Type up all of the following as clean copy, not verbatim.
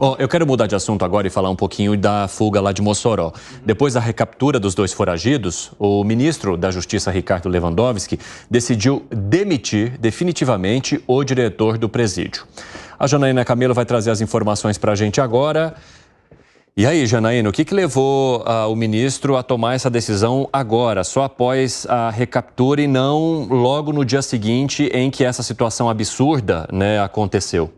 Bom, eu quero mudar de assunto agora e falar um pouquinho da fuga lá de Mossoró. Depois da recaptura dos dois foragidos, o ministro da Justiça, Ricardo Lewandowski, decidiu demitir definitivamente o diretor do presídio. A Janaína Camelo vai trazer as informações para a gente agora. E aí, Janaína, o que levou o ministro a tomar essa decisão agora, só após a recaptura e não logo no dia seguinte em que essa situação absurda, aconteceu?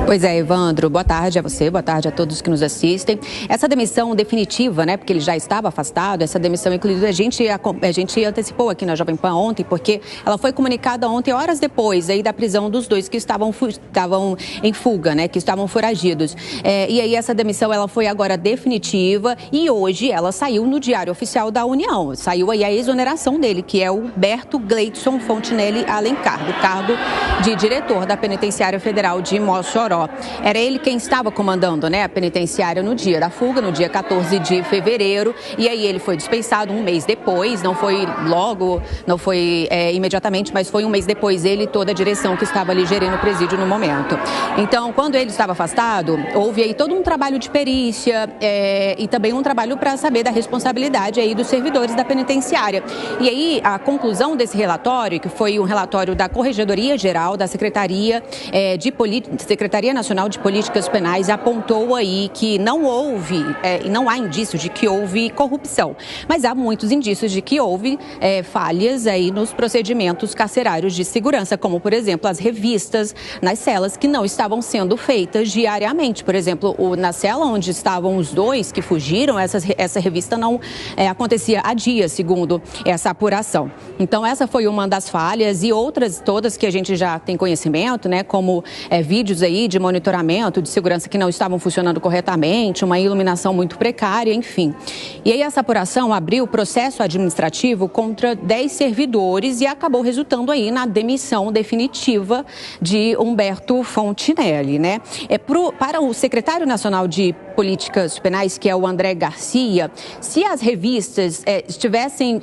Pois é, Evandro, boa tarde a você, boa tarde a todos que nos assistem. Essa demissão definitiva, porque ele já estava afastado, essa demissão, inclusive, a gente antecipou aqui na Jovem Pan ontem, porque ela foi comunicada ontem, horas depois aí da prisão dos dois que estavam em fuga, que estavam foragidos. E aí essa demissão, ela foi agora definitiva e hoje ela saiu no Diário Oficial da União. Saiu aí a exoneração dele, que é o Humberto Gleidson Fontinelli Alencar, do cargo de diretor da Penitenciária Federal de Mossoró. Era ele quem estava comandando a penitenciária no dia da fuga, no dia 14 de fevereiro, e aí ele foi dispensado um mês depois, não foi logo, não foi imediatamente, mas foi um mês depois ele e toda a direção que estava ali gerindo o presídio no momento. Então, quando ele estava afastado, houve aí todo um trabalho de perícia e também um trabalho para saber da responsabilidade aí dos servidores da penitenciária. E aí, a conclusão desse relatório, que foi um relatório da Corregedoria Geral da Secretaria Nacional de Políticas Penais, apontou aí que não houve, não há indícios de que houve corrupção, mas há muitos indícios de que houve falhas aí nos procedimentos carcerários de segurança, como, por exemplo, as revistas nas celas que não estavam sendo feitas diariamente. Por exemplo, na cela onde estavam os dois que fugiram, essa revista não acontecia há dias, segundo essa apuração. Então, essa foi uma das falhas e outras todas que a gente já tem conhecimento, como vídeos aí de monitoramento de segurança que não estavam funcionando corretamente, uma iluminação muito precária, enfim. E aí essa apuração abriu processo administrativo contra 10 servidores e acabou resultando aí na demissão definitiva de Humberto Fontinelli, Para o secretário nacional de Políticas Penais, que é o André Garcia, se as revistas estivessem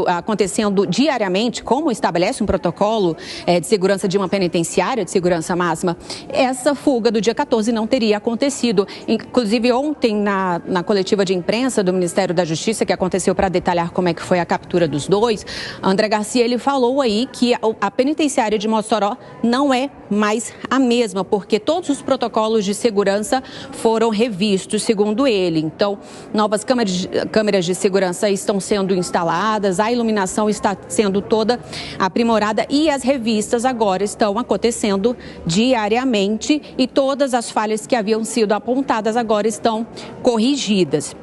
acontecendo diariamente, como estabelece um protocolo de segurança de uma penitenciária, de segurança máxima, essa fuga do dia 14 não teria acontecido. Inclusive, ontem, na coletiva de imprensa do Ministério da Justiça, que aconteceu para detalhar como é que foi a captura dos dois, André Garcia, ele falou aí que a penitenciária de Mossoró não é mais a mesma, porque todos os protocolos de segurança foram revistos, segundo ele. Então, novas câmeras de segurança estão sendo instaladas, a iluminação está sendo toda aprimorada e as revistas agora estão acontecendo diariamente e todas as falhas que haviam sido apontadas agora estão corrigidas.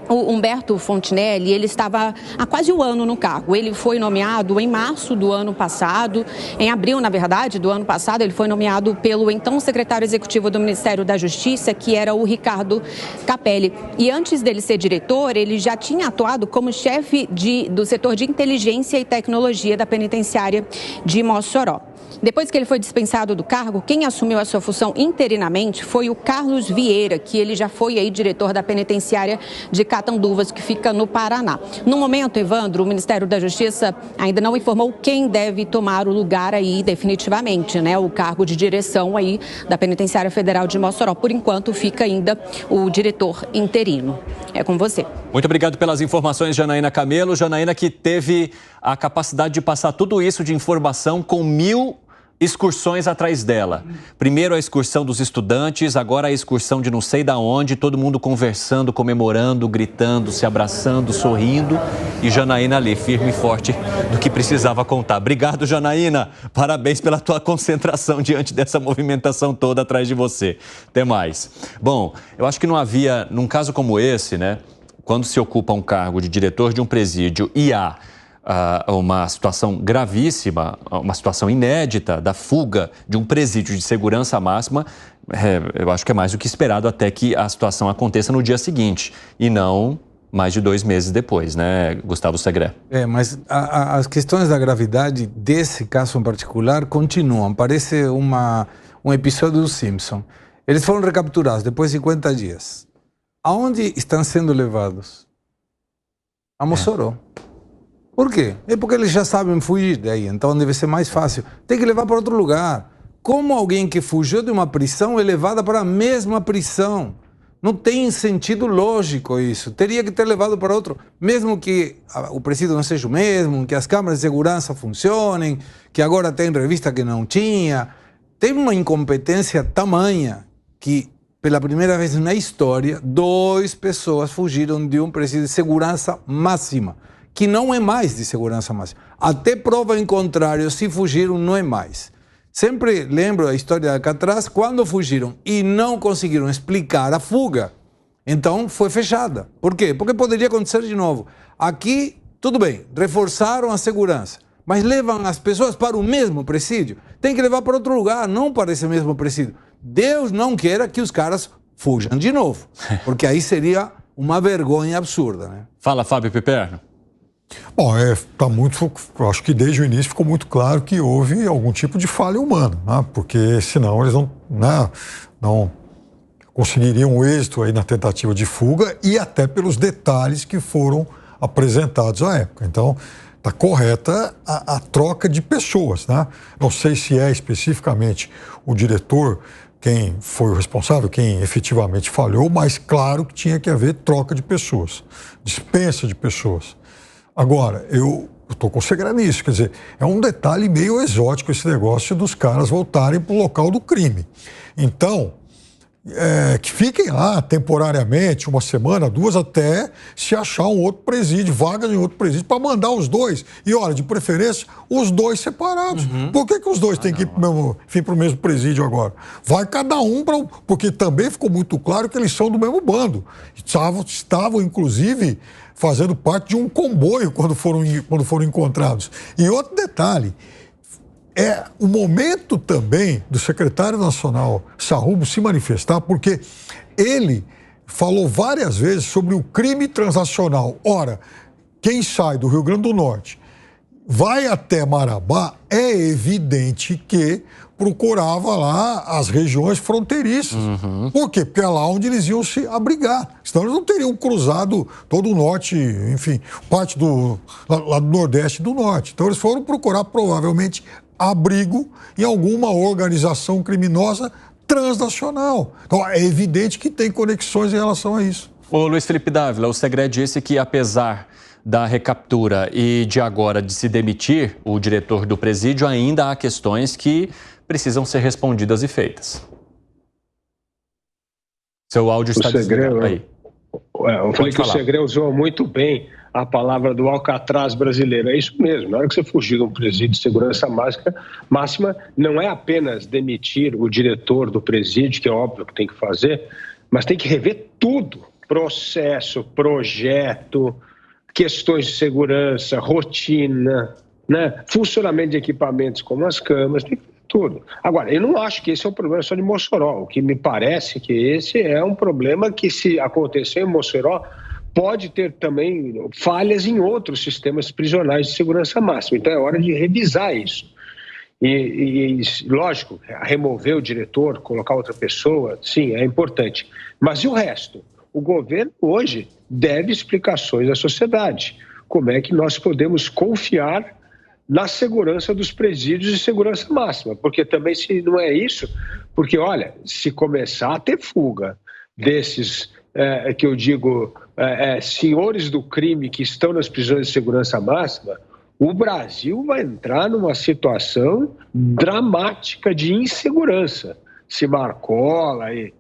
O Humberto Fontinelli, ele estava há quase um ano no cargo. Ele foi nomeado em março do ano passado, em abril, na verdade, do ano passado, ele foi nomeado pelo então secretário executivo do Ministério da Justiça, que era o Ricardo Capelli. E antes dele ser diretor, ele já tinha atuado como chefe do setor de inteligência e tecnologia da penitenciária de Mossoró. Depois que ele foi dispensado do cargo, quem assumiu a sua função interinamente foi o Carlos Vieira, que ele já foi aí diretor da penitenciária de Catanduvas, que fica no Paraná. No momento, Evandro, o Ministério da Justiça ainda não informou quem deve tomar o lugar aí definitivamente, o cargo de direção aí da Penitenciária Federal de Mossoró. Por enquanto, fica ainda o diretor interino. É com você. Muito obrigado pelas informações, Janaína Camelo. Janaína, que teve a capacidade de passar tudo isso de informação com 1000 excursões atrás dela. Primeiro a excursão dos estudantes, agora a excursão de não sei da onde, todo mundo conversando, comemorando, gritando, se abraçando, sorrindo e Janaína ali, firme e forte do que precisava contar. Obrigado, Janaína. Parabéns pela tua concentração diante dessa movimentação toda atrás de você. Até mais. Bom, eu acho que não havia, num caso como esse, quando se ocupa um cargo de diretor de um presídio e há uma situação gravíssima, uma situação inédita da fuga de um presídio de segurança máxima, eu acho que é mais do que esperado até que a situação aconteça no dia seguinte e não mais de 2 meses depois, Gustavo Segré? Mas as questões da gravidade desse caso em particular continuam. Parece um episódio do Simpson. Eles foram recapturados depois de 50 dias. Aonde estão sendo levados? A Mossoró. Por quê? É porque eles já sabem fugir daí, então deve ser mais fácil. Tem que levar para outro lugar. como alguém que fugiu de uma prisão é levado para a mesma prisão? Não tem sentido lógico isso. Teria que ter levado para outro, mesmo que o presídio não seja o mesmo, que as câmaras de segurança funcionem, que agora tem revista que não tinha. Tem uma incompetência tamanha que, pela primeira vez na história, 2 pessoas fugiram de um presídio de segurança máxima, que não é mais de segurança máxima. Até prova em contrário, se fugiram, não é mais. Sempre lembro a história de Alcatraz, quando fugiram e não conseguiram explicar a fuga, então foi fechada. Por quê? Porque poderia acontecer de novo. Aqui, tudo bem, reforçaram a segurança, mas levam as pessoas para o mesmo presídio. Tem que levar para outro lugar, não para esse mesmo presídio. Deus não queira que os caras fujam de novo, porque aí seria uma vergonha absurda, né? Fala, Fábio Piperno. Bom, eu acho que desde o início ficou muito claro que houve algum tipo de falha humana, né? Porque senão eles não conseguiriam o êxito aí na tentativa de fuga e até pelos detalhes que foram apresentados à época. Então, está correta a troca de pessoas, né? Não sei se é especificamente o diretor quem foi o responsável, quem efetivamente falhou, mas claro que tinha que haver troca de pessoas, dispensa de pessoas. Agora, eu estou com segredo nisso, quer dizer, é um detalhe meio exótico esse negócio dos caras voltarem para o local do crime. Então, que fiquem lá temporariamente, 1 semana, 2, até se achar um outro presídio, vagas em outro presídio, para mandar os 2. E olha, de preferência, os 2 separados. Por que os 2 têm que ir para o mesmo presídio agora? Vai cada um para... Porque também ficou muito claro que eles são do mesmo bando. Estavam inclusive, fazendo parte de um comboio quando foram encontrados. E outro detalhe, é o momento também do secretário nacional Sarrubo se manifestar, porque ele falou várias vezes sobre o crime transnacional. Ora, quem sai do Rio Grande do Norte vai até Marabá, é evidente que procurava lá as regiões fronteiriças. Por quê? Porque é lá onde eles iam se abrigar. Senão eles não teriam cruzado todo o norte, enfim, parte lá do Nordeste e do Norte. Então eles foram procurar provavelmente abrigo em alguma organização criminosa transnacional. Então é evidente que tem conexões em relação a isso. Ô Luiz Felipe Dávila, o Segré disse que apesar da recaptura e de agora de se demitir o diretor do presídio, ainda há questões que precisam ser respondidas e feitas. Seu áudio está desligado aí. Eu falei que o Segré usou muito bem a palavra do Alcatraz brasileiro. É isso mesmo. Na hora que você fugir de um presídio de segurança máxima, não é apenas demitir o diretor do presídio, que é óbvio que tem que fazer, mas tem que rever tudo. Processo, projeto, questões de segurança, rotina, né? Funcionamento de equipamentos como as câmaras, tem que ver tudo. Agora, eu não acho que esse é um problema só de Mossoró. O que me parece que esse é um problema que, se acontecer em Mossoró, pode ter também falhas em outros sistemas prisionais de segurança máxima. Então é hora de revisar isso. E lógico, remover o diretor, colocar outra pessoa, sim, é importante. Mas e o resto? O governo hoje deve explicações à sociedade. Como é que nós podemos confiar na segurança dos presídios de segurança máxima? Porque também, se não é isso, porque olha, se começar a ter fuga desses, que eu digo, senhores do crime que estão nas prisões de segurança máxima, o Brasil vai entrar numa situação dramática de insegurança. Se Marcola e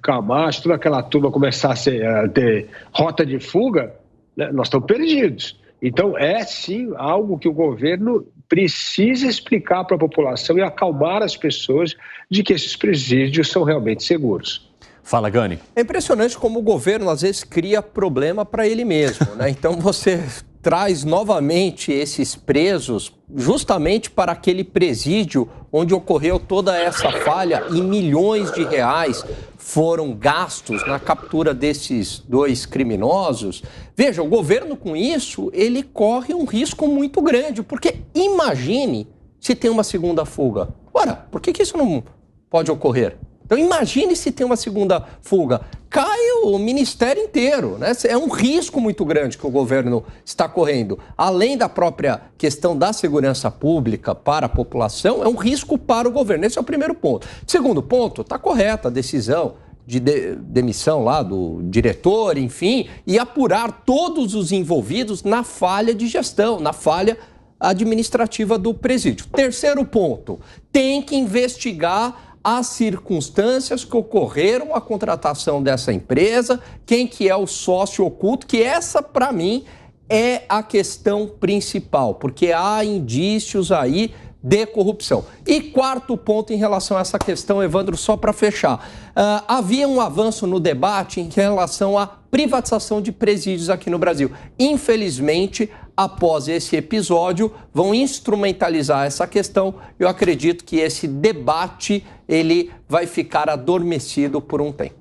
Camacho, toda aquela turma começar a ter rota de fuga, né, nós estamos perdidos. Então, é sim algo que o governo precisa explicar para a população e acalmar as pessoas de que esses presídios são realmente seguros. Fala, Gani. É impressionante como o governo, às vezes, cria problema para ele mesmo, né? Então, você traz novamente esses presos justamente para aquele presídio onde ocorreu toda essa falha e milhões de reais foram gastos na captura desses 2 criminosos. Veja, o governo com isso, ele corre um risco muito grande, porque imagine se tem uma segunda fuga. Ora, por que isso não pode ocorrer? Então imagine se tem uma segunda fuga. cai o ministério inteiro, né? É um risco muito grande que o governo está correndo. Além da própria questão da segurança pública para a população, é um risco para o governo. Esse é o primeiro ponto. Segundo ponto, está correta a decisão de demissão lá do diretor, enfim, e apurar todos os envolvidos na falha de gestão, na falha administrativa do presídio. Terceiro ponto, tem que investigar as circunstâncias que ocorreram a contratação dessa empresa, quem que é o sócio oculto, que essa, para mim, é a questão principal, porque há indícios aí de corrupção. E quarto ponto em relação a essa questão, Evandro, só para fechar. Havia um avanço no debate em relação à privatização de presídios aqui no Brasil. Infelizmente, após esse episódio, vão instrumentalizar essa questão. Eu acredito que esse debate ele vai ficar adormecido por um tempo.